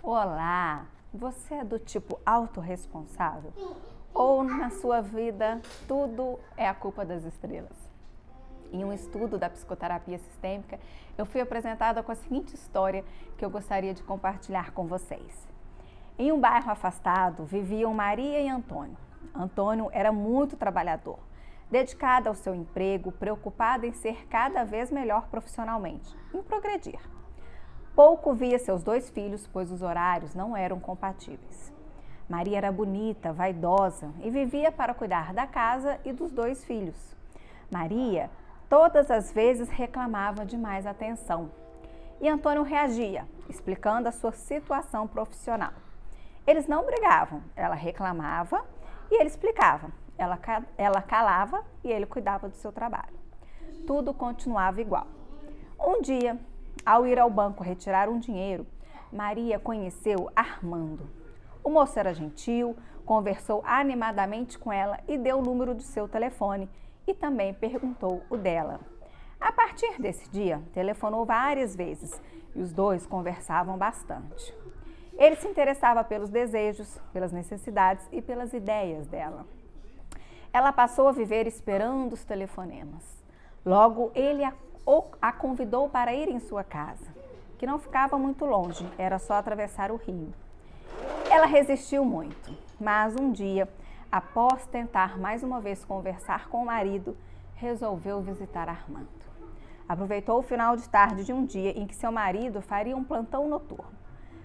Olá, você é do tipo autorresponsável? Ou na sua vida tudo é a culpa das estrelas? Em um estudo da psicoterapia sistêmica, eu fui apresentada com a seguinte história que eu gostaria de compartilhar com vocês. Em um bairro afastado, viviam Maria e Antônio. Antônio era muito trabalhador, dedicado ao seu emprego, preocupado em ser cada vez melhor profissionalmente, em progredir. Pouco via seus dois filhos, pois os horários não eram compatíveis. Maria era bonita, vaidosa e vivia para cuidar da casa e dos dois filhos. Maria, todas as vezes, reclamava de mais atenção. E Antônio reagia, explicando a sua situação profissional. Eles não brigavam, ela reclamava e ele explicava. Ela calava e ele cuidava do seu trabalho. Tudo continuava igual. Um dia, ao ir ao banco retirar um dinheiro, Maria conheceu Armando. O moço era gentil, conversou animadamente com ela e deu o número do seu telefone e também perguntou o dela. A partir desse dia, telefonou várias vezes e os dois conversavam bastante. Ele se interessava pelos desejos, pelas necessidades e pelas ideias dela. Ela passou a viver esperando os telefonemas. Logo, ele a convidou para ir em sua casa, que não ficava muito longe, era só atravessar o rio. Ela resistiu muito, mas um dia, após tentar mais uma vez conversar com o marido, resolveu visitar Armando. Aproveitou o final de tarde de um dia em que seu marido faria um plantão noturno.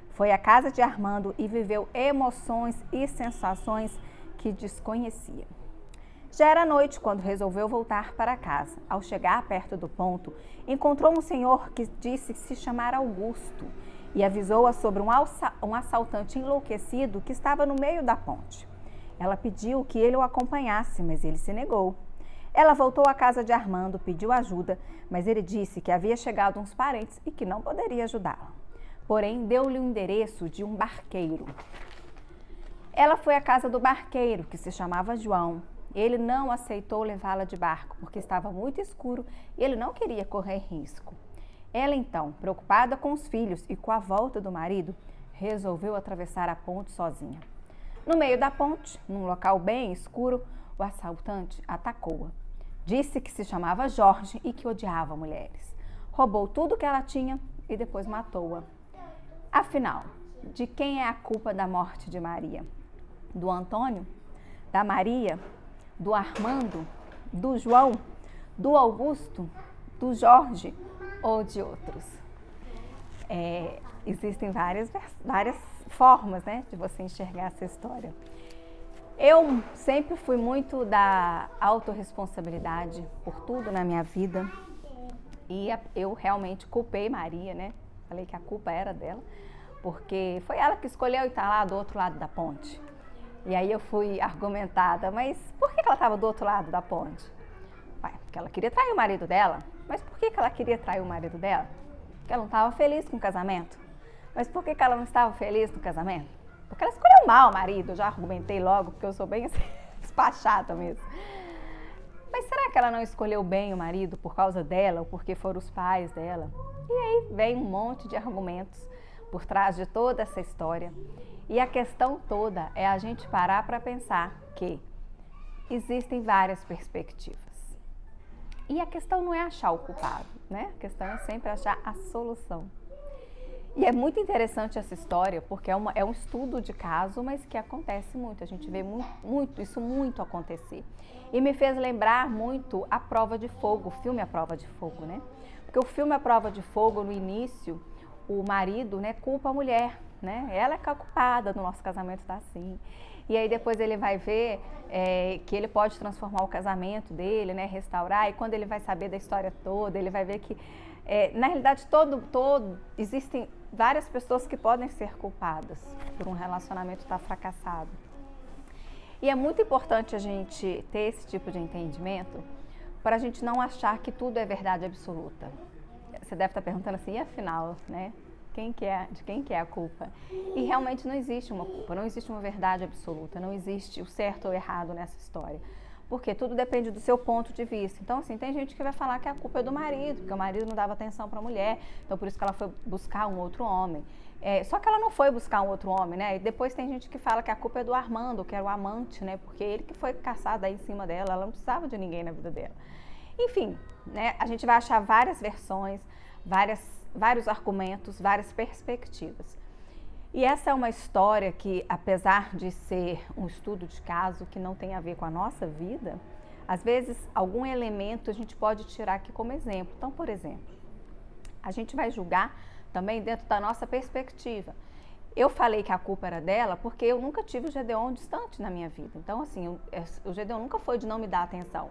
Foi à casa de Armando e viveu emoções e sensações que desconhecia. Já era noite quando resolveu voltar para casa. Ao chegar perto do ponto, encontrou um senhor que disse se chamar Augusto e avisou-a sobre um assaltante enlouquecido que estava no meio da ponte. Ela pediu que ele o acompanhasse, mas ele se negou. Ela voltou à casa de Armando, pediu ajuda, mas ele disse que havia chegado uns parentes e que não poderia ajudá-la. Porém, deu-lhe o endereço de um barqueiro. Ela foi à casa do barqueiro, que se chamava João. Ele não aceitou levá-la de barco, porque estava muito escuro e ele não queria correr risco. Ela então, preocupada com os filhos e com a volta do marido, resolveu atravessar a ponte sozinha. No meio da ponte, num local bem escuro, o assaltante atacou-a. Disse que se chamava Jorge e que odiava mulheres. Roubou tudo que ela tinha e depois matou-a. Afinal, de quem é a culpa da morte de Maria? Do Antônio? Da Maria? Do Armando, do João, do Augusto, do Jorge ou de outros? Existem várias formas, né, de você enxergar essa história. Eu sempre fui muito da autorresponsabilidade por tudo na minha vida e eu realmente culpei Maria, né? Falei que a culpa era dela, porque foi ela que escolheu estar lá do outro lado da ponte. E aí eu fui argumentada, mas por que ela estava do outro lado da ponte? Ué, porque ela queria trair o marido dela. Mas por que ela queria trair o marido dela? Porque ela não estava feliz com o casamento. Mas por que ela não estava feliz no casamento? Porque ela escolheu mal o marido, eu já argumentei logo, porque eu sou bem assim, despachada mesmo. Mas será que ela não escolheu bem o marido por causa dela ou porque foram os pais dela? E aí vem um monte de argumentos por trás de toda essa história. E a questão toda é a gente parar para pensar que existem várias perspectivas. E a questão não é achar o culpado, né? A questão é sempre achar a solução. E é muito interessante essa história, porque é um estudo de caso, mas que acontece muito. A gente vê isso muito acontecer. E me fez lembrar muito A Prova de Fogo, o filme A Prova de Fogo, né? Porque o filme A Prova de Fogo, no início, o marido, né, culpa a mulher, né? Ela é a culpada do nosso casamento tá assim. E aí depois ele vai ver que ele pode transformar o casamento dele, né, restaurar. E quando ele vai saber da história toda, ele vai ver que, na realidade, existem várias pessoas que podem ser culpadas por um relacionamento estar fracassado. E é muito importante a gente ter esse tipo de entendimento para a gente não achar que tudo é verdade absoluta. Você deve estar perguntando assim, e afinal, né? De quem que é a culpa? E realmente não existe uma culpa, não existe uma verdade absoluta, não existe o certo ou errado nessa história. Porque tudo depende do seu ponto de vista. Então, assim, tem gente que vai falar que a culpa é do marido, porque o marido não dava atenção para a mulher, então por isso que ela foi buscar um outro homem. Só que ela não foi buscar um outro homem, né? E depois tem gente que fala que a culpa é do Armando, que era o amante, né? Porque ele que foi caçado aí em cima dela, ela não precisava de ninguém na vida dela. Enfim, né? A gente vai achar várias versões, vários argumentos, várias perspectivas. E essa é uma história que, apesar de ser um estudo de caso que não tem a ver com a nossa vida, às vezes algum elemento a gente pode tirar aqui como exemplo. Então, por exemplo, a gente vai julgar também dentro da nossa perspectiva. Eu falei que a culpa era dela porque eu nunca tive o Gedeon distante na minha vida. Então, assim, o Gedeon nunca foi de não me dar atenção,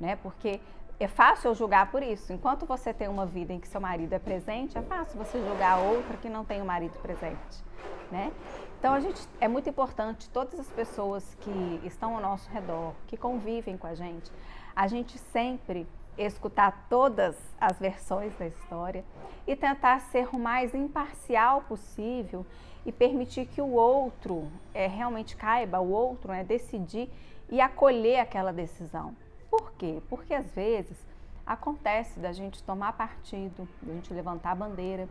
né? Porque é fácil eu julgar por isso. Enquanto você tem uma vida em que seu marido é presente, é fácil você julgar a outra que não tem o marido presente, né? Então, é muito importante, todas as pessoas que estão ao nosso redor, que convivem com a gente sempre escutar todas as versões da história e tentar ser o mais imparcial possível e permitir que o outro realmente caiba, o outro decidir e acolher aquela decisão. Por quê? Porque às vezes acontece da gente tomar partido, da gente levantar a bandeira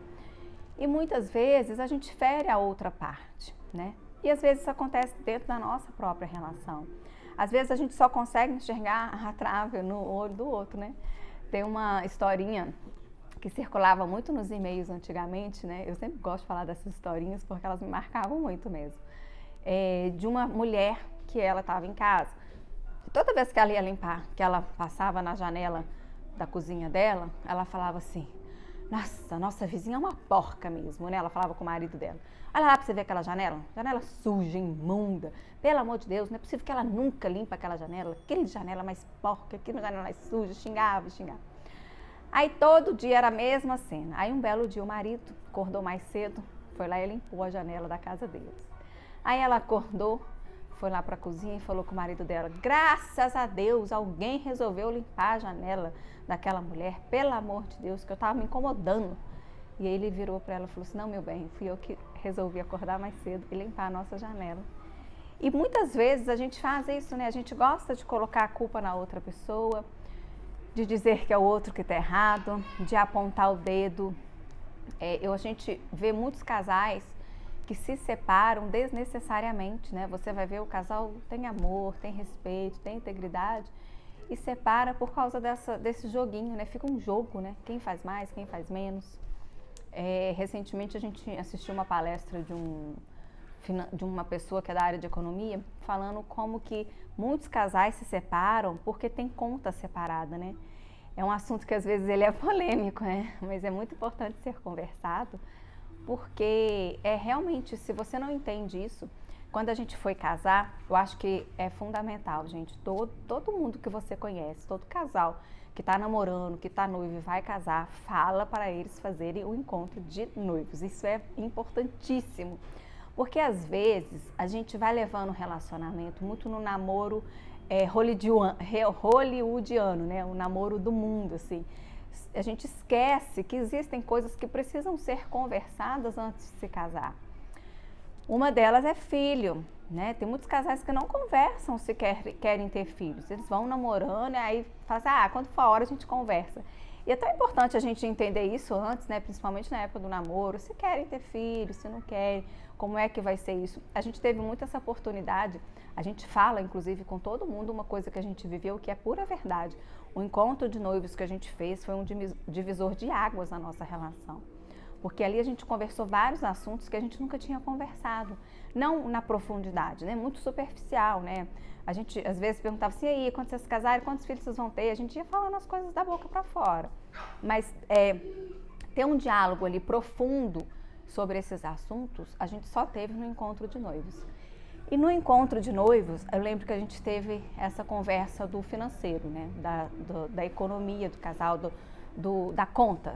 e muitas vezes a gente fere a outra parte, né? E às vezes isso acontece dentro da nossa própria relação. Às vezes a gente só consegue enxergar a trave no olho do outro, né? Tem uma historinha que circulava muito nos e-mails antigamente, né? Eu sempre gosto de falar dessas historinhas porque elas me marcavam muito mesmo. De uma mulher que ela estava em casa. Toda vez que ela ia limpar, que ela passava na janela da cozinha dela, ela falava assim: nossa vizinha é uma porca mesmo, né? Ela falava com o marido dela. Olha lá pra você ver aquela janela suja, imunda. Pelo amor de Deus, não é possível que ela nunca limpa aquela janela. Aquele janela mais porca, aquele janela mais suja, xingava. Aí todo dia era a mesma cena. Aí um belo dia o marido acordou mais cedo, foi lá e limpou a janela da casa deles. Aí ela acordou, foi lá pra cozinha e falou com o marido dela: graças a Deus, alguém resolveu limpar a janela daquela mulher, pelo amor de Deus, que eu tava me incomodando. E aí ele virou para ela e falou assim: não, meu bem, fui eu que resolvi acordar mais cedo e limpar a nossa janela. E muitas vezes a gente faz isso, né? A gente gosta de colocar a culpa na outra pessoa, de dizer que é o outro que está errado, de apontar o dedo. A gente vê muitos casais que se separam desnecessariamente, né? Você vai ver o casal tem amor, tem respeito, tem integridade e separa por causa desse joguinho, né? Fica um jogo, né? Quem faz mais, quem faz menos. Recentemente a gente assistiu uma palestra de uma pessoa que é da área de economia, falando como que muitos casais se separam porque tem conta separada, né? É um assunto que às vezes ele é polêmico, né? Mas é muito importante ser conversado, porque realmente, se você não entende isso, quando a gente foi casar, eu acho que é fundamental, gente, todo mundo que você conhece, todo casal que está namorando, que está noivo e vai casar, fala para eles fazerem o encontro de noivos. Isso é importantíssimo, porque às vezes a gente vai levando o relacionamento muito no namoro hollywoodiano, né? O namoro do mundo, assim. A gente esquece que existem coisas que precisam ser conversadas antes de se casar. Uma delas é filho, né? Tem muitos casais que não conversam se querem ter filhos. Eles vão namorando e aí fazem, quando for a hora a gente conversa. E é tão importante a gente entender isso antes, né? Principalmente na época do namoro, se querem ter filhos, se não querem, como é que vai ser isso. A gente teve muito essa oportunidade, a gente fala inclusive com todo mundo uma coisa que a gente viveu que é pura verdade. O encontro de noivos que a gente fez foi um divisor de águas na nossa relação. Porque ali a gente conversou vários assuntos que a gente nunca tinha conversado, não na profundidade, né? Muito superficial, né? A gente às vezes perguntava assim: e aí, quando vocês se casarem, quantos filhos vocês vão ter? A gente ia falando as coisas da boca para fora. Mas ter um diálogo ali profundo sobre esses assuntos, a gente só teve no encontro de noivos. E no encontro de noivos, eu lembro que a gente teve essa conversa do financeiro, né? Da economia do casal, da conta.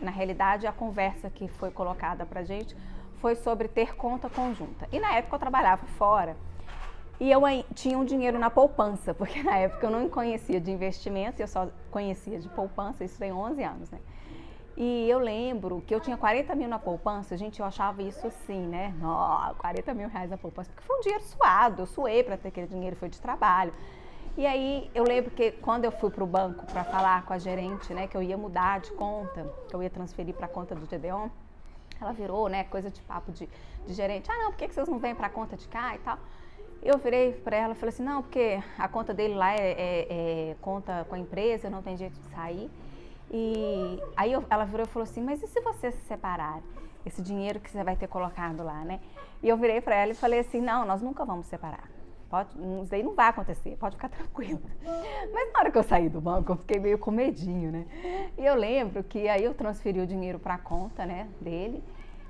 Na realidade, a conversa que foi colocada pra gente foi sobre ter conta conjunta. E na época eu trabalhava fora e eu tinha um dinheiro na poupança, porque na época eu não conhecia de investimento, eu só conhecia de poupança, isso tem 11 anos, né? E eu lembro que eu tinha 40 mil na poupança, gente, eu achava isso assim, né? 40 mil reais na poupança, porque foi um dinheiro suado, eu suei para ter aquele dinheiro, foi de trabalho. E aí eu lembro que quando eu fui para o banco para falar com a gerente, né, que eu ia mudar de conta, que eu ia transferir para a conta do Gedeon, ela virou, né, coisa de papo de gerente. Ah, não, por que vocês não vêm para a conta de cá e tal? Eu virei para ela e falei assim, não, porque a conta dele lá é conta com a empresa, não tem jeito de sair. E aí ela virou e falou assim, mas e se você se separar? Esse dinheiro que você vai ter colocado lá, né? E eu virei para ela e falei assim, não, nós nunca vamos separar. Isso daí não vai acontecer, pode ficar tranquila. Mas na hora que eu saí do banco, eu fiquei meio com medinho, né? E eu lembro que aí eu transferi o dinheiro para a conta, né, dele.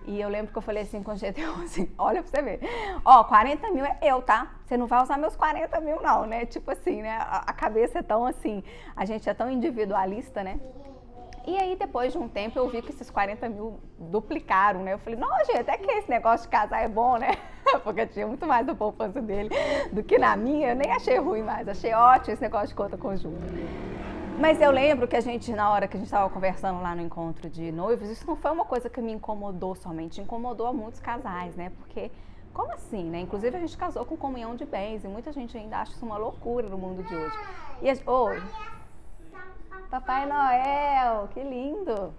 E eu lembro que eu falei assim com o Gedeon, assim, olha pra você ver, ó, 40 mil é eu, tá? Você não vai usar meus 40 mil não, né? Tipo assim, né? A cabeça é tão assim, a gente é tão individualista, né? E aí, depois de um tempo, eu vi que esses 40 mil duplicaram, né? Eu falei, não, gente, até que esse negócio de casar é bom, né? Porque eu tinha muito mais da poupança dele do que na minha. Eu nem achei ruim mais, achei ótimo esse negócio de conta conjunta. Mas eu lembro que a gente, na hora que a gente estava conversando lá no encontro de noivos, isso não foi uma coisa que me incomodou somente, incomodou a muitos casais, né? Porque, como assim, né? Inclusive, a gente casou com comunhão de bens e muita gente ainda acha isso uma loucura no mundo de hoje. E Papai Noel, que lindo!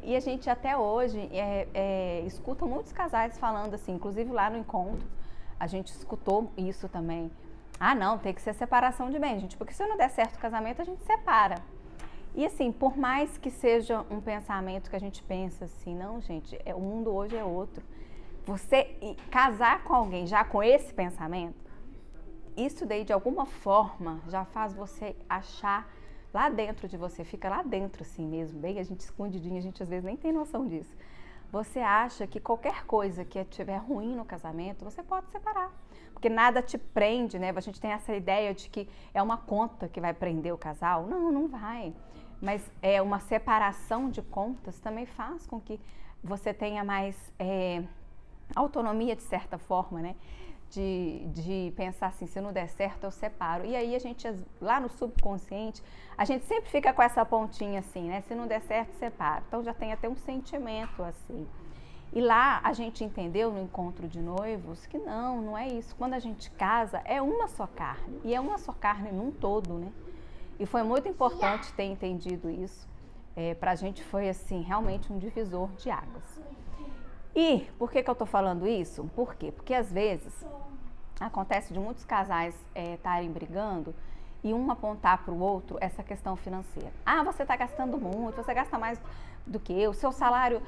E a gente até hoje escuta muitos casais falando assim, inclusive lá no encontro, a gente escutou isso também. Ah, não, tem que ser separação de bens, gente, porque se não der certo o casamento, a gente separa. E assim, por mais que seja um pensamento que a gente pensa assim, não, gente, o mundo hoje é outro. Você casar com alguém já com esse pensamento, isso daí de alguma forma já faz você achar lá dentro de você, fica lá dentro assim mesmo, bem a gente escondidinho, a gente às vezes nem tem noção disso. Você acha que qualquer coisa que estiver ruim no casamento, você pode separar. Porque nada te prende, né? A gente tem essa ideia de que é uma conta que vai prender o casal. Não, não vai. Mas uma separação de contas também faz com que você tenha mais autonomia de certa forma, né? De pensar assim, se não der certo, eu separo. E aí a gente, lá no subconsciente, a gente sempre fica com essa pontinha assim, né? Se não der certo, separa. Então já tem até um sentimento assim. E lá a gente entendeu no encontro de noivos que não é isso. Quando a gente casa, é uma só carne. E é uma só carne num todo, né? E foi muito importante ter entendido isso. Pra gente foi assim, realmente um divisor de águas. E por que eu tô falando isso? Por quê? Porque às vezes acontece de muitos casais estarem brigando e um apontar para o outro essa questão financeira. Ah, você está gastando muito, você gasta mais do que eu, seu salário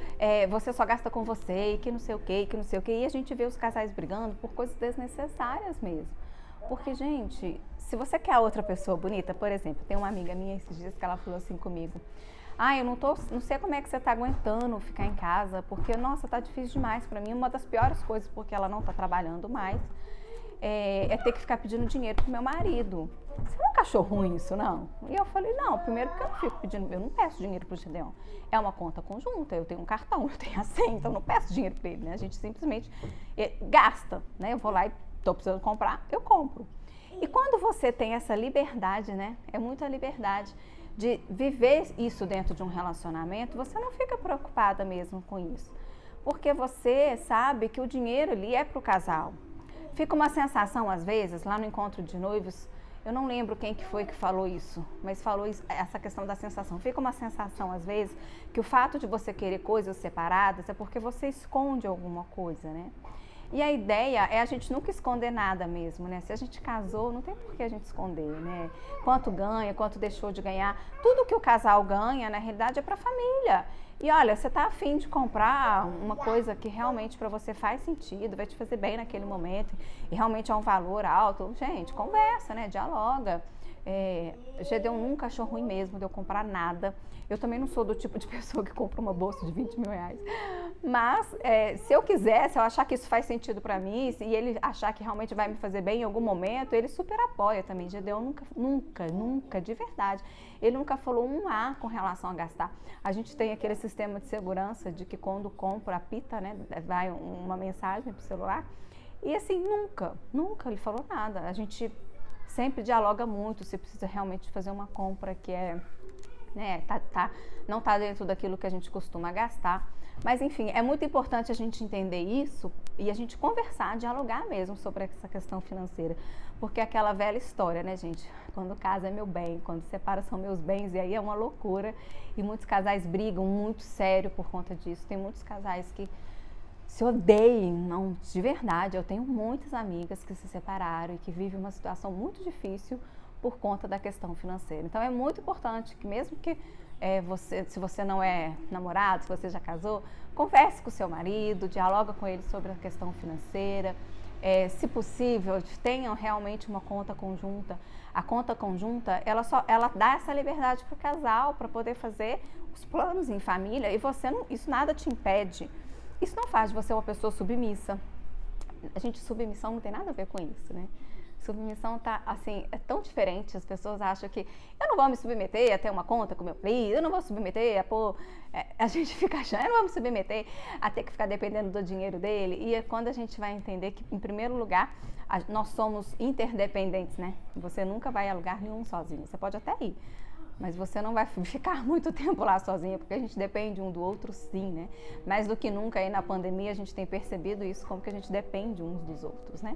você só gasta com você, e que não sei o que, que não sei o que. E a gente vê os casais brigando por coisas desnecessárias mesmo. Porque, gente, se você quer a outra pessoa bonita, por exemplo, tem uma amiga minha esses dias que ela falou assim comigo, eu não sei como é que você tá aguentando ficar em casa, porque, nossa, tá difícil demais pra mim. Uma das piores coisas, porque ela não tá trabalhando mais, é ter que ficar pedindo dinheiro pro meu marido. Você nunca achou ruim isso, não? E eu falei, não, primeiro porque eu não fico pedindo, eu não peço dinheiro pro Gedeon. É uma conta conjunta, eu tenho um cartão, eu tenho a senha, então eu não peço dinheiro pra ele, né? A gente simplesmente gasta, né? Eu vou lá e tô precisando comprar, eu compro. E quando você tem essa liberdade, né? É muita liberdade de viver isso dentro de um relacionamento, você não fica preocupada mesmo com isso. Porque você sabe que o dinheiro ali é pro casal. Fica uma sensação, às vezes, lá no encontro de noivos, eu não lembro quem que foi que falou isso, mas falou isso, essa questão da sensação. Fica uma sensação, às vezes, que o fato de você querer coisas separadas é porque você esconde alguma coisa, né? E a ideia é a gente nunca esconder nada mesmo, né? Se a gente casou, não tem por que a gente esconder, né? Quanto ganha, quanto deixou de ganhar. Tudo que o casal ganha, na realidade, é para a família. E olha, você tá afim de comprar uma coisa que realmente para você faz sentido, vai te fazer bem naquele momento, e realmente é um valor alto, gente, conversa, né? Dialoga. Gedeon nunca achou ruim mesmo de eu comprar nada. Eu também não sou do tipo de pessoa que compra uma bolsa de 20 mil reais. Mas se eu quiser, se eu achar que isso faz sentido pra mim, e ele achar que realmente vai me fazer bem em algum momento, ele super apoia também. Gedeon nunca, de verdade, ele nunca falou um A com relação a gastar. A gente tem aquele sistema de segurança de que quando compra, apita, né, vai uma mensagem pro celular. E assim, nunca ele falou nada. A gente sempre dialoga muito, se precisa realmente fazer uma compra que não tá dentro daquilo que a gente costuma gastar. Mas enfim, é muito importante a gente entender isso e a gente conversar, dialogar mesmo sobre essa questão financeira. Porque é aquela velha história, né, gente? Quando casa é meu bem, quando separa são meus bens, e aí é uma loucura. E muitos casais brigam muito sério por conta disso. Tem muitos casais que se odeiam, não, de verdade. Eu tenho muitas amigas que se separaram e que vivem uma situação muito difícil por conta da questão financeira. Então é muito importante que mesmo que se você não é namorado, se você já casou, converse com o seu marido, dialoga com ele sobre a questão financeira. Se possível, tenham realmente uma conta conjunta. A conta conjunta, ela dá essa liberdade para o casal, para poder fazer os planos em família, e isso nada te impede. Isso não faz de você uma pessoa submissa. Submissão não tem nada a ver com isso, né? Submissão é tão diferente. As pessoas acham que eu não vou me submeter a ter uma conta com meu marido, eu não vou submeter a gente fica achando, eu não vou me submeter a ter que ficar dependendo do dinheiro dele. E é quando a gente vai entender que, em primeiro lugar, nós somos interdependentes, né? Você nunca vai a lugar nenhum sozinho. Você pode até ir, mas você não vai ficar muito tempo lá sozinha, porque a gente depende um do outro, sim, né? Mais do que nunca aí na pandemia a gente tem percebido isso, como que a gente depende uns dos outros, né?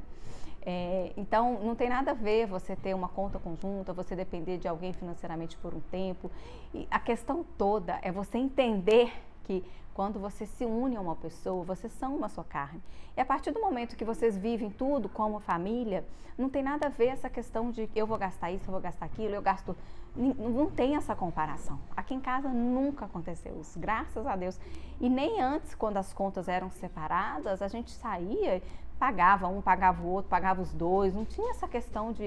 Então, não tem nada a ver você ter uma conta conjunta, você depender de alguém financeiramente por um tempo. E a questão toda é você entender que quando você se une a uma pessoa, vocês são uma só carne. E a partir do momento que vocês vivem tudo como família, não tem nada a ver essa questão de eu vou gastar isso, eu vou gastar aquilo, eu gasto... Não tem essa comparação. Aqui em casa nunca aconteceu isso, graças a Deus. E nem antes, quando as contas eram separadas, a gente saía, pagava um, pagava o outro, pagava os dois. Não tinha essa questão de,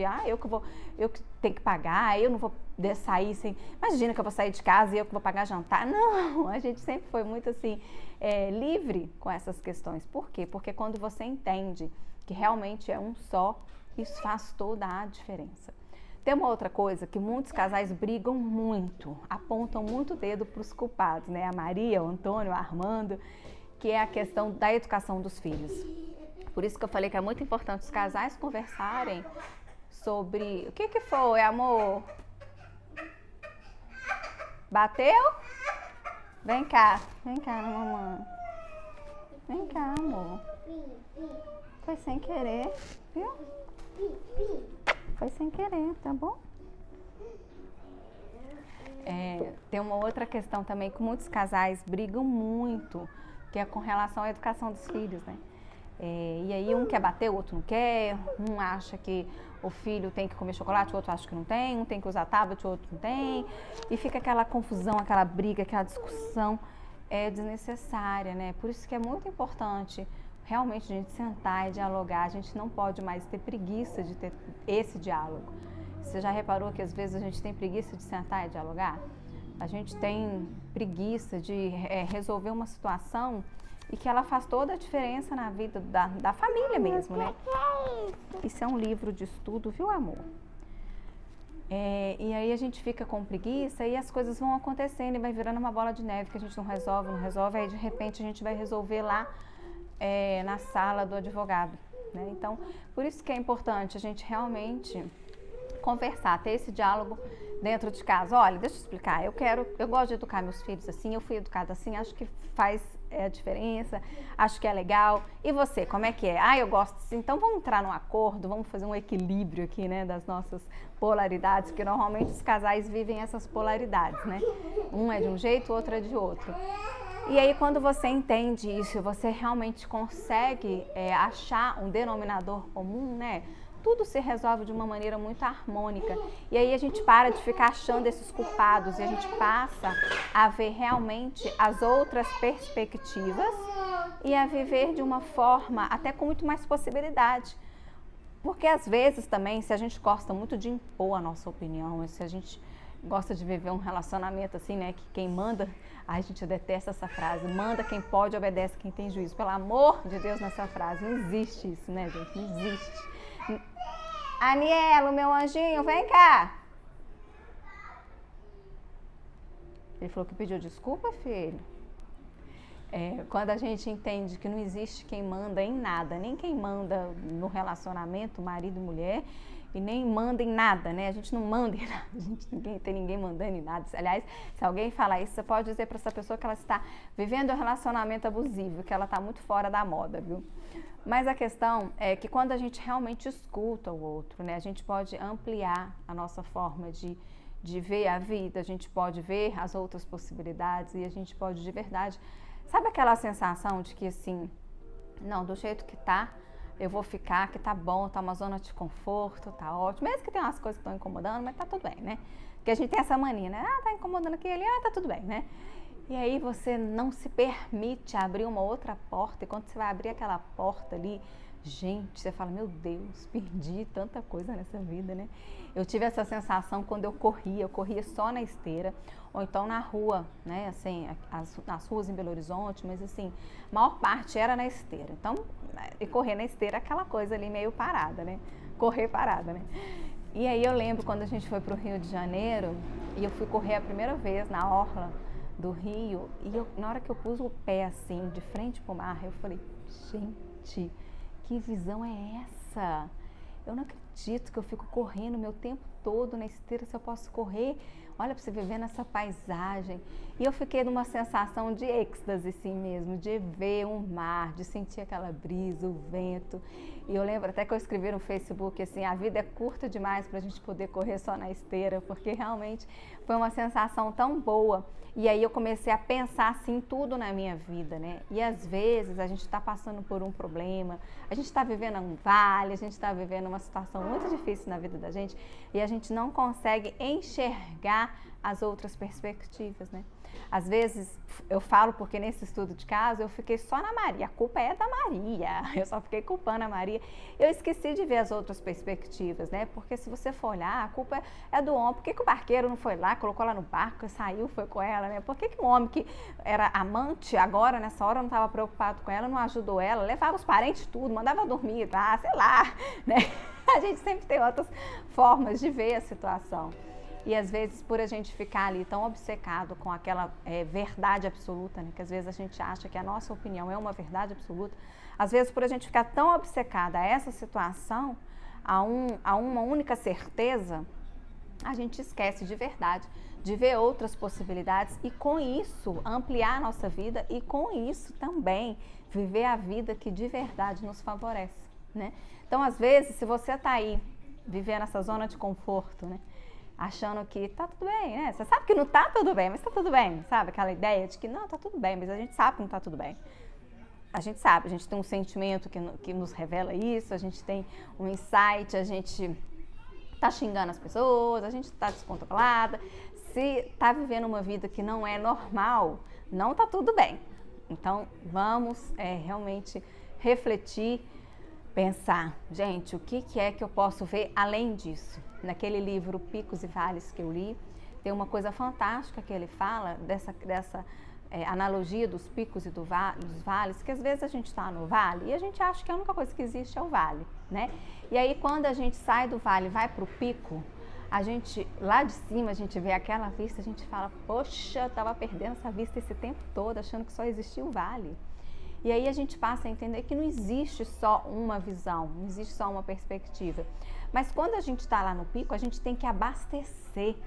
eu que tenho que pagar, eu não vou sair sem... Imagina que eu vou sair de casa e eu que vou pagar jantar. Não, a gente sempre foi muito assim, livre com essas questões. Por quê? Porque quando você entende que realmente é um só, isso faz toda a diferença. Tem uma outra coisa que muitos casais brigam muito, apontam muito o dedo para os culpados, né? A Maria, o Antônio, o Armando, que é a questão da educação dos filhos. Por isso que eu falei que é muito importante os casais conversarem sobre... O que foi, amor? Bateu? Vem cá na mamãe. Vem cá, amor. Foi sem querer, viu? Foi sem querer, tá bom? Tem uma outra questão também que muitos casais brigam muito, que é com relação à educação dos filhos, né? E aí um quer bater, o outro não quer, um acha que o filho tem que comer chocolate, o outro acha que não tem, um tem que usar tablet, o outro não tem, e fica aquela confusão, aquela briga, aquela discussão desnecessária, né? Por isso que é muito importante realmente a gente sentar e dialogar. A gente não pode mais ter preguiça de ter esse diálogo. Você já reparou que às vezes a gente tem preguiça de sentar e dialogar? A gente tem preguiça de resolver uma situação e que ela faz toda a diferença na vida da família mesmo, né? Isso é um livro de estudo, viu, amor? E aí a gente fica com preguiça e as coisas vão acontecendo e vai virando uma bola de neve que a gente não resolve, aí de repente a gente vai resolver lá na sala do advogado, né? Então, por isso que é importante a gente realmente conversar, ter esse diálogo dentro de casa. Olha, deixa eu explicar, eu gosto de educar meus filhos assim, eu fui educada assim, acho que faz a diferença, acho que é legal. E você, como é que é? Eu gosto assim. Então vamos entrar num acordo, vamos fazer um equilíbrio aqui, né, das nossas polaridades, porque normalmente os casais vivem essas polaridades, né? Um é de um jeito, o outro é de outro. E aí quando você entende isso, você realmente consegue achar um denominador comum, né? Tudo se resolve de uma maneira muito harmônica. E aí a gente para de ficar achando esses culpados e a gente passa a ver realmente as outras perspectivas e a viver de uma forma até com muito mais possibilidade. Porque às vezes também, se a gente gosta muito de impor a nossa opinião, se a gente gosta de viver um relacionamento assim, né, que quem manda, ai gente, eu detesto essa frase, manda quem pode, obedece quem tem juízo. Pelo amor de Deus, nessa frase, não existe isso, né, gente, não existe. Anielo, meu anjinho, vem cá. Ele falou que pediu desculpa, filho. Quando a gente entende que não existe quem manda em nada, nem quem manda no relacionamento, marido e mulher, e nem manda em nada, né? A gente não manda em nada, não tem ninguém mandando em nada. Aliás, se alguém falar isso, você pode dizer para essa pessoa que ela está vivendo um relacionamento abusivo, que ela está muito fora da moda, viu? Mas a questão é que quando a gente realmente escuta o outro, né? A gente pode ampliar a nossa forma de ver a vida, a gente pode ver as outras possibilidades e a gente pode de verdade... Sabe aquela sensação de que assim, não, do jeito que tá, eu vou ficar, que tá bom, tá uma zona de conforto, tá ótimo. Mesmo que tem umas coisas que estão incomodando, mas tá tudo bem, né? Porque a gente tem essa mania, né? Tá incomodando aqui, ali, tá tudo bem, né? E aí você não se permite abrir uma outra porta, e quando você vai abrir aquela porta ali, gente, você fala, meu Deus, perdi tanta coisa nessa vida, né? Eu tive essa sensação quando eu corria só na esteira, ou então na rua, né, assim, nas ruas em Belo Horizonte, mas assim, a maior parte era na esteira. Então, e correr na esteira é aquela coisa ali meio parada, né? Correr parada, né? E aí eu lembro quando a gente foi pro Rio de Janeiro, e eu fui correr a primeira vez na orla do Rio, e na hora que eu pus o pé assim, de frente pro mar, eu falei, gente, que visão é essa? Eu não acredito que eu fico correndo meu tempo todo na esteira, se eu posso correr, olha para você viver nessa paisagem. E eu fiquei numa sensação de êxtase assim mesmo, de ver um mar, de sentir aquela brisa, o vento. E eu lembro até que eu escrevi no Facebook assim, a vida é curta demais para a gente poder correr só na esteira, porque realmente foi uma sensação tão boa. E aí eu comecei a pensar assim tudo na minha vida, né? E às vezes a gente está passando por um problema, a gente está vivendo um vale, a gente está vivendo uma situação muito difícil na vida da gente e a gente não consegue enxergar as outras perspectivas, né? Às vezes eu falo porque nesse estudo de caso eu fiquei só na Maria, a culpa é da Maria, eu só fiquei culpando a Maria. Eu esqueci de ver as outras perspectivas, né? Porque se você for olhar, a culpa é do homem. Por que o barqueiro não foi lá, colocou ela no barco, saiu, foi com ela, né? Por que o homem que era amante agora, nessa hora, não estava preocupado com ela, não ajudou ela, levava os parentes tudo, mandava dormir lá, sei lá, né? A gente sempre tem outras formas de ver a situação. E às vezes por a gente ficar ali tão obcecado com aquela verdade absoluta, né, que às vezes a gente acha que a nossa opinião é uma verdade absoluta, às vezes por a gente ficar tão obcecada a essa situação, a uma única certeza, a gente esquece de verdade, de ver outras possibilidades e com isso ampliar a nossa vida e com isso também viver a vida que de verdade nos favorece, né? Então às vezes se você está aí vivendo essa zona de conforto, né, achando que tá tudo bem, né? Você sabe que não tá tudo bem, mas tá tudo bem, sabe? Aquela ideia de que não, tá tudo bem, mas a gente sabe que não tá tudo bem. A gente sabe, a gente tem um sentimento que nos revela isso, a gente tem um insight, a gente tá xingando as pessoas, a gente tá descontrolada. Se tá vivendo uma vida que não é normal, não tá tudo bem. Então, vamos realmente refletir, pensar, gente, o que é que eu posso ver além disso? Naquele livro Picos e Vales que eu li, tem uma coisa fantástica que ele fala dessa analogia dos picos e dos vales, que às vezes a gente está no vale e a gente acha que a única coisa que existe é o vale, né? E aí quando a gente sai do vale e vai para o pico, a gente, lá de cima, a gente vê aquela vista, a gente fala, poxa, eu estava perdendo essa vista esse tempo todo, achando que só existia o vale. E aí a gente passa a entender que não existe só uma visão, não existe só uma perspectiva. Mas quando a gente está lá no pico, a gente tem que abastecer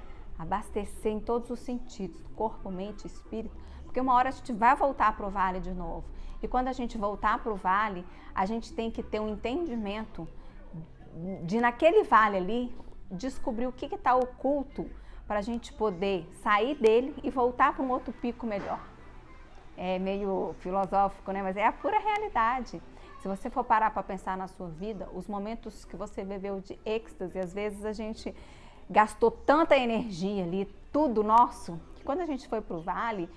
em todos os sentidos, corpo, mente, espírito, porque uma hora a gente vai voltar para o vale de novo. E quando a gente voltar para o vale, a gente tem que ter um entendimento de naquele vale ali, descobrir o que está oculto para a gente poder sair dele e voltar para um outro pico melhor. É meio filosófico, né? Mas é a pura realidade. Se você for parar para pensar na sua vida, os momentos que você viveu de êxtase, às vezes a gente gastou tanta energia ali, tudo nosso, que quando a gente foi para o vale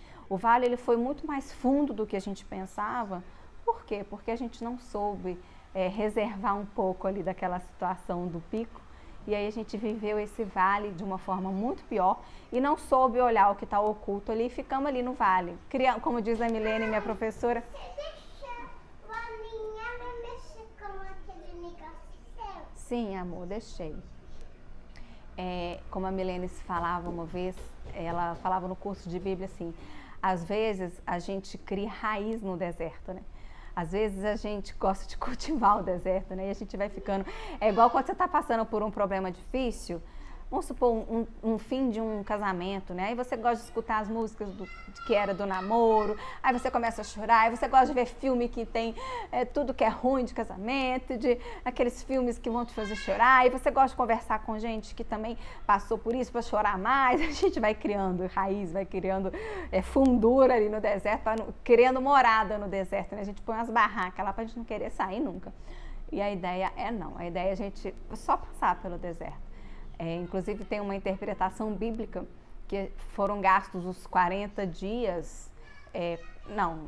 ele foi muito mais fundo do que a gente pensava. Por quê? Porque a gente não soube reservar um pouco ali daquela situação do pico. E aí a gente viveu esse vale de uma forma muito pior e não soube olhar o que está oculto ali e ficamos ali no vale. Como diz a Milene, minha professora... Sim, amor, deixei. Como a Milene falava uma vez, ela falava no curso de Bíblia assim, às vezes a gente cria raiz no deserto, né? Às vezes a gente gosta de cultivar o deserto, né? E a gente vai ficando... É igual quando você está passando por um problema difícil, vamos supor um fim de um casamento, né? Aí você gosta de escutar as músicas que era do namoro, aí você começa a chorar, aí você gosta de ver filme que tem tudo que é ruim de casamento, de aqueles filmes que vão te fazer chorar, aí você gosta de conversar com gente que também passou por isso para chorar mais, a gente vai criando raiz, vai criando fundura ali no deserto, criando morada no deserto, né? A gente põe umas barracas lá para a gente não querer sair nunca. E a ideia não, a ideia é a gente só passar pelo deserto. Inclusive tem uma interpretação bíblica que foram gastos os 40 dias,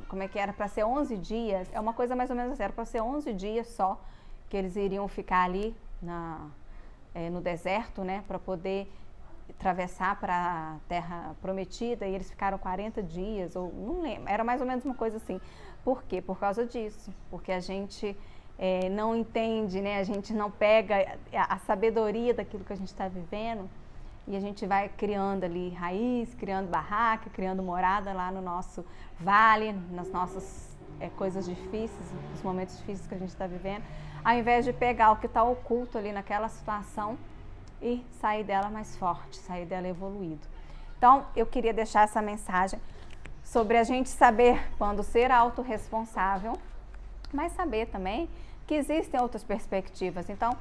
como é que era? Para ser 11 dias, é uma coisa mais ou menos assim, era para ser 11 dias só que eles iriam ficar ali no deserto, né, para poder atravessar para a terra prometida, e eles ficaram 40 dias, ou não lembro, era mais ou menos uma coisa assim. Por quê? Por causa disso, porque a gente... não entende, né? A gente não pega a sabedoria daquilo que a gente está vivendo e a gente vai criando ali raiz, criando barraca, criando morada lá no nosso vale, nas nossas coisas difíceis, nos momentos difíceis que a gente está vivendo, ao invés de pegar o que está oculto ali naquela situação e sair dela mais forte, sair dela evoluído. Então, eu queria deixar essa mensagem sobre a gente saber quando ser autorresponsável, mas saber também que existem outras perspectivas. Então,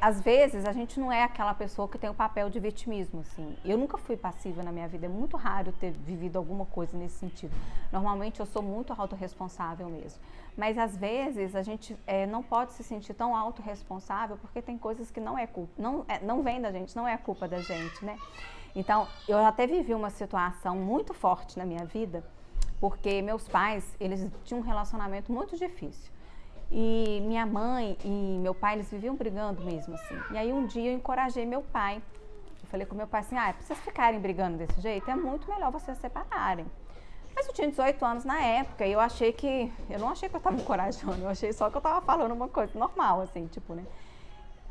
às vezes, a gente não é aquela pessoa que tem o papel de vitimismo, assim. Eu nunca fui passiva na minha vida, é muito raro ter vivido alguma coisa nesse sentido. Normalmente, eu sou muito autorresponsável mesmo. Mas, às vezes, a gente não pode se sentir tão autorresponsável porque tem coisas que não é culpa, não vem da gente, não é culpa da gente, né? Então, eu até vivi uma situação muito forte na minha vida, porque meus pais, eles tinham um relacionamento muito difícil. E minha mãe e meu pai, eles viviam brigando mesmo, assim. E aí um dia eu encorajei meu pai. Eu falei com meu pai assim, pra vocês ficarem brigando desse jeito, é muito melhor vocês se separarem. Mas eu tinha 18 anos na época e eu não achei que eu estava encorajando, eu achei só que eu estava falando uma coisa normal, assim, tipo, né?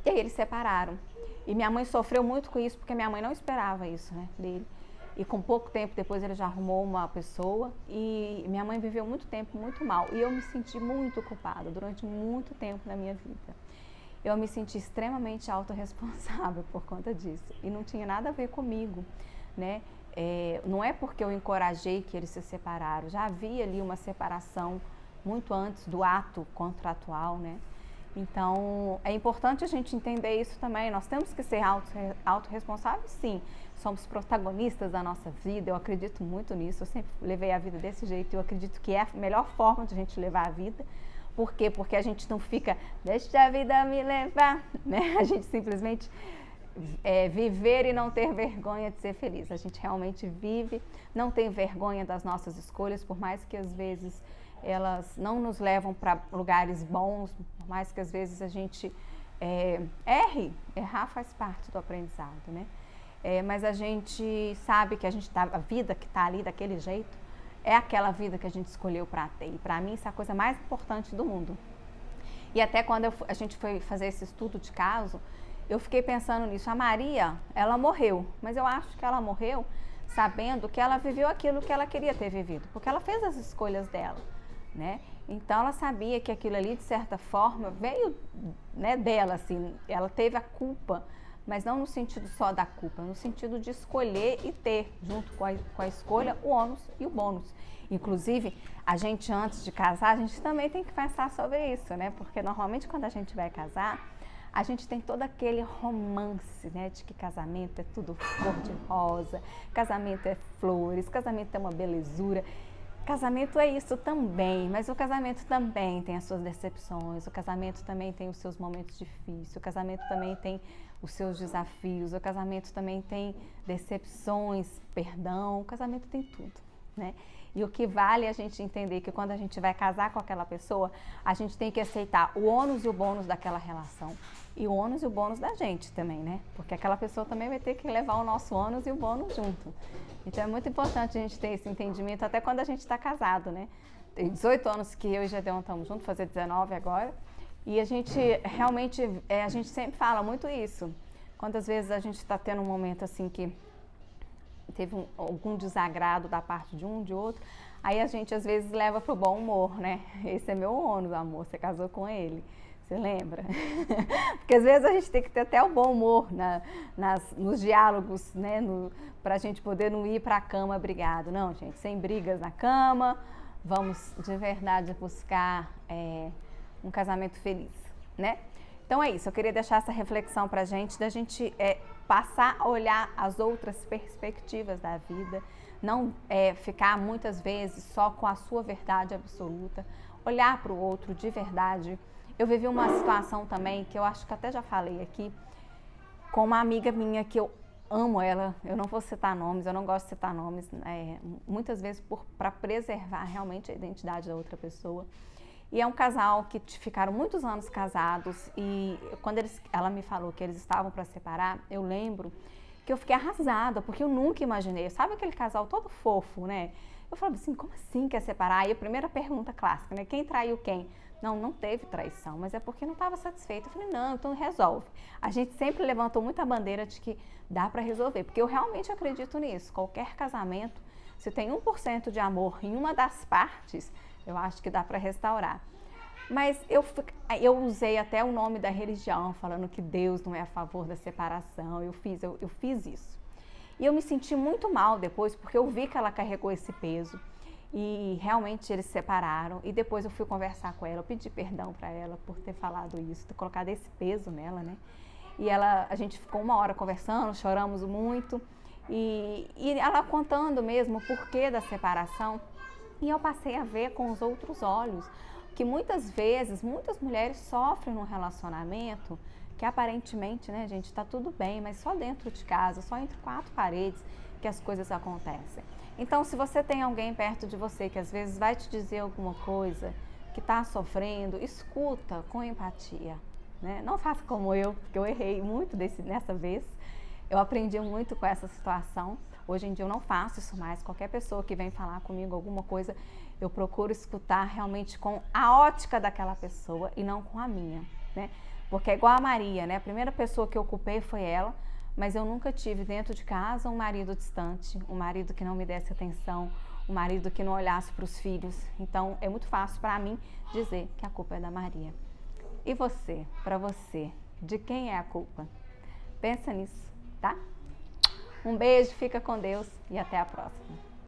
E aí eles separaram. E minha mãe sofreu muito com isso, porque minha mãe não esperava isso, né, dele. E com pouco tempo depois ele já arrumou uma pessoa e minha mãe viveu muito tempo muito mal. E eu me senti muito culpada durante muito tempo na minha vida. Eu me senti extremamente autorresponsável por conta disso. E não tinha nada a ver comigo, né? Não é porque eu encorajei que eles se separaram. Já havia ali uma separação muito antes do ato contratual, né? Então, é importante a gente entender isso também. Nós temos que ser autorresponsáveis, sim. Somos protagonistas da nossa vida, eu acredito muito nisso. Eu sempre levei a vida desse jeito, eu acredito que é a melhor forma de a gente levar a vida. Por quê? Porque a gente não fica, deixa a vida me levar, né? A gente simplesmente viver e não ter vergonha de ser feliz. A gente realmente vive, não tem vergonha das nossas escolhas, por mais que às vezes elas não nos levam para lugares bons, por mais que às vezes a gente erre. Errar faz parte do aprendizado, né? Mas a gente sabe que a vida que está ali daquele jeito é aquela vida que a gente escolheu para ter. E para mim isso é a coisa mais importante do mundo. E até quando a gente foi fazer esse estudo de caso, eu fiquei pensando nisso. A Maria, ela morreu, mas eu acho que ela morreu sabendo que ela viveu aquilo que ela queria ter vivido, porque ela fez as escolhas dela, né? Então ela sabia que aquilo ali, de certa forma, veio, né, dela, assim. Ela teve a culpa, mas não no sentido só da culpa, no sentido de escolher e ter, junto com a escolha, o ônus e o bônus. Inclusive, a gente, antes de casar, a gente também tem que pensar sobre isso, né? Porque normalmente quando a gente vai casar, a gente tem todo aquele romance, né? De que casamento é tudo cor-de-rosa, casamento é flores, casamento é uma belezura. Casamento é isso também, mas o casamento também tem as suas decepções, o casamento também tem os seus momentos difíceis, o casamento também tem os seus desafios, o casamento também tem decepções, perdão, o casamento tem tudo, né? E o que vale é a gente entender que quando a gente vai casar com aquela pessoa, a gente tem que aceitar o ônus e o bônus daquela relação. E o ônus e o bônus da gente também, né? Porque aquela pessoa também vai ter que levar o nosso ônus e o bônus junto. Então é muito importante a gente ter esse entendimento até quando a gente está casado, né? Tem 18 anos que eu e Gedeon estamos juntos, fazer 19 agora. E a gente realmente, a gente sempre fala muito isso. Quantas vezes a gente está tendo um momento assim que teve algum desagrado da parte de um, de outro, aí a gente às vezes leva pro bom humor, né? Esse é meu ônus, amor, você casou com ele. Você lembra? Porque às vezes a gente tem que ter até o bom humor nos diálogos, né? Pra gente poder não ir pra cama brigado. Não, gente, sem brigas na cama, vamos de verdade buscar um casamento feliz, né? Então é isso, eu queria deixar essa reflexão pra gente, da gente passar a olhar as outras perspectivas da vida, não ficar muitas vezes só com a sua verdade absoluta, olhar para o outro de verdade. Eu vivi uma situação também, que eu acho que até já falei aqui, com uma amiga minha que eu amo ela, eu não vou citar nomes, eu não gosto de citar nomes, muitas vezes para preservar realmente a identidade da outra pessoa. E é um casal que ficaram muitos anos casados e quando ela me falou que eles estavam para separar, eu lembro que eu fiquei arrasada, porque eu nunca imaginei. Sabe aquele casal todo fofo, né? Eu falava assim, como assim quer separar? E a primeira pergunta clássica, né? Quem traiu quem? Não teve traição, mas é porque não estava satisfeita. Eu falei, não, então resolve. A gente sempre levantou muita bandeira de que dá para resolver, porque eu realmente acredito nisso. Qualquer casamento, se tem 1% de amor em uma das partes, eu acho que dá para restaurar. Mas eu usei até o nome da religião, falando que Deus não é a favor da separação. Eu fiz isso. E eu me senti muito mal depois, porque eu vi que ela carregou esse peso. E realmente eles se separaram. E depois eu fui conversar com ela, eu pedi perdão para ela por ter falado isso, ter colocado esse peso nela, né? E a gente ficou 1 hora conversando, choramos muito. E ela contando mesmo o porquê da separação. E eu passei a ver com os outros olhos que muitas vezes, muitas mulheres sofrem num relacionamento que aparentemente, né, gente, tá tudo bem, mas só dentro de casa, só entre 4 paredes que as coisas acontecem. Então, se você tem alguém perto de você que às vezes vai te dizer alguma coisa, que tá sofrendo, escuta com empatia, né? Não faça como eu, porque eu errei muito nessa vez. Eu aprendi muito com essa situação. Hoje em dia eu não faço isso mais. Qualquer pessoa que vem falar comigo alguma coisa, eu procuro escutar realmente com a ótica daquela pessoa e não com a minha, né? Porque é igual a Maria, né? A primeira pessoa que eu ocupei foi ela, mas eu nunca tive dentro de casa um marido distante, um marido que não me desse atenção, um marido que não olhasse para os filhos. Então é muito fácil para mim dizer que a culpa é da Maria. E você, para você, de quem é a culpa? Pensa nisso, tá? Um beijo, fica com Deus e até a próxima.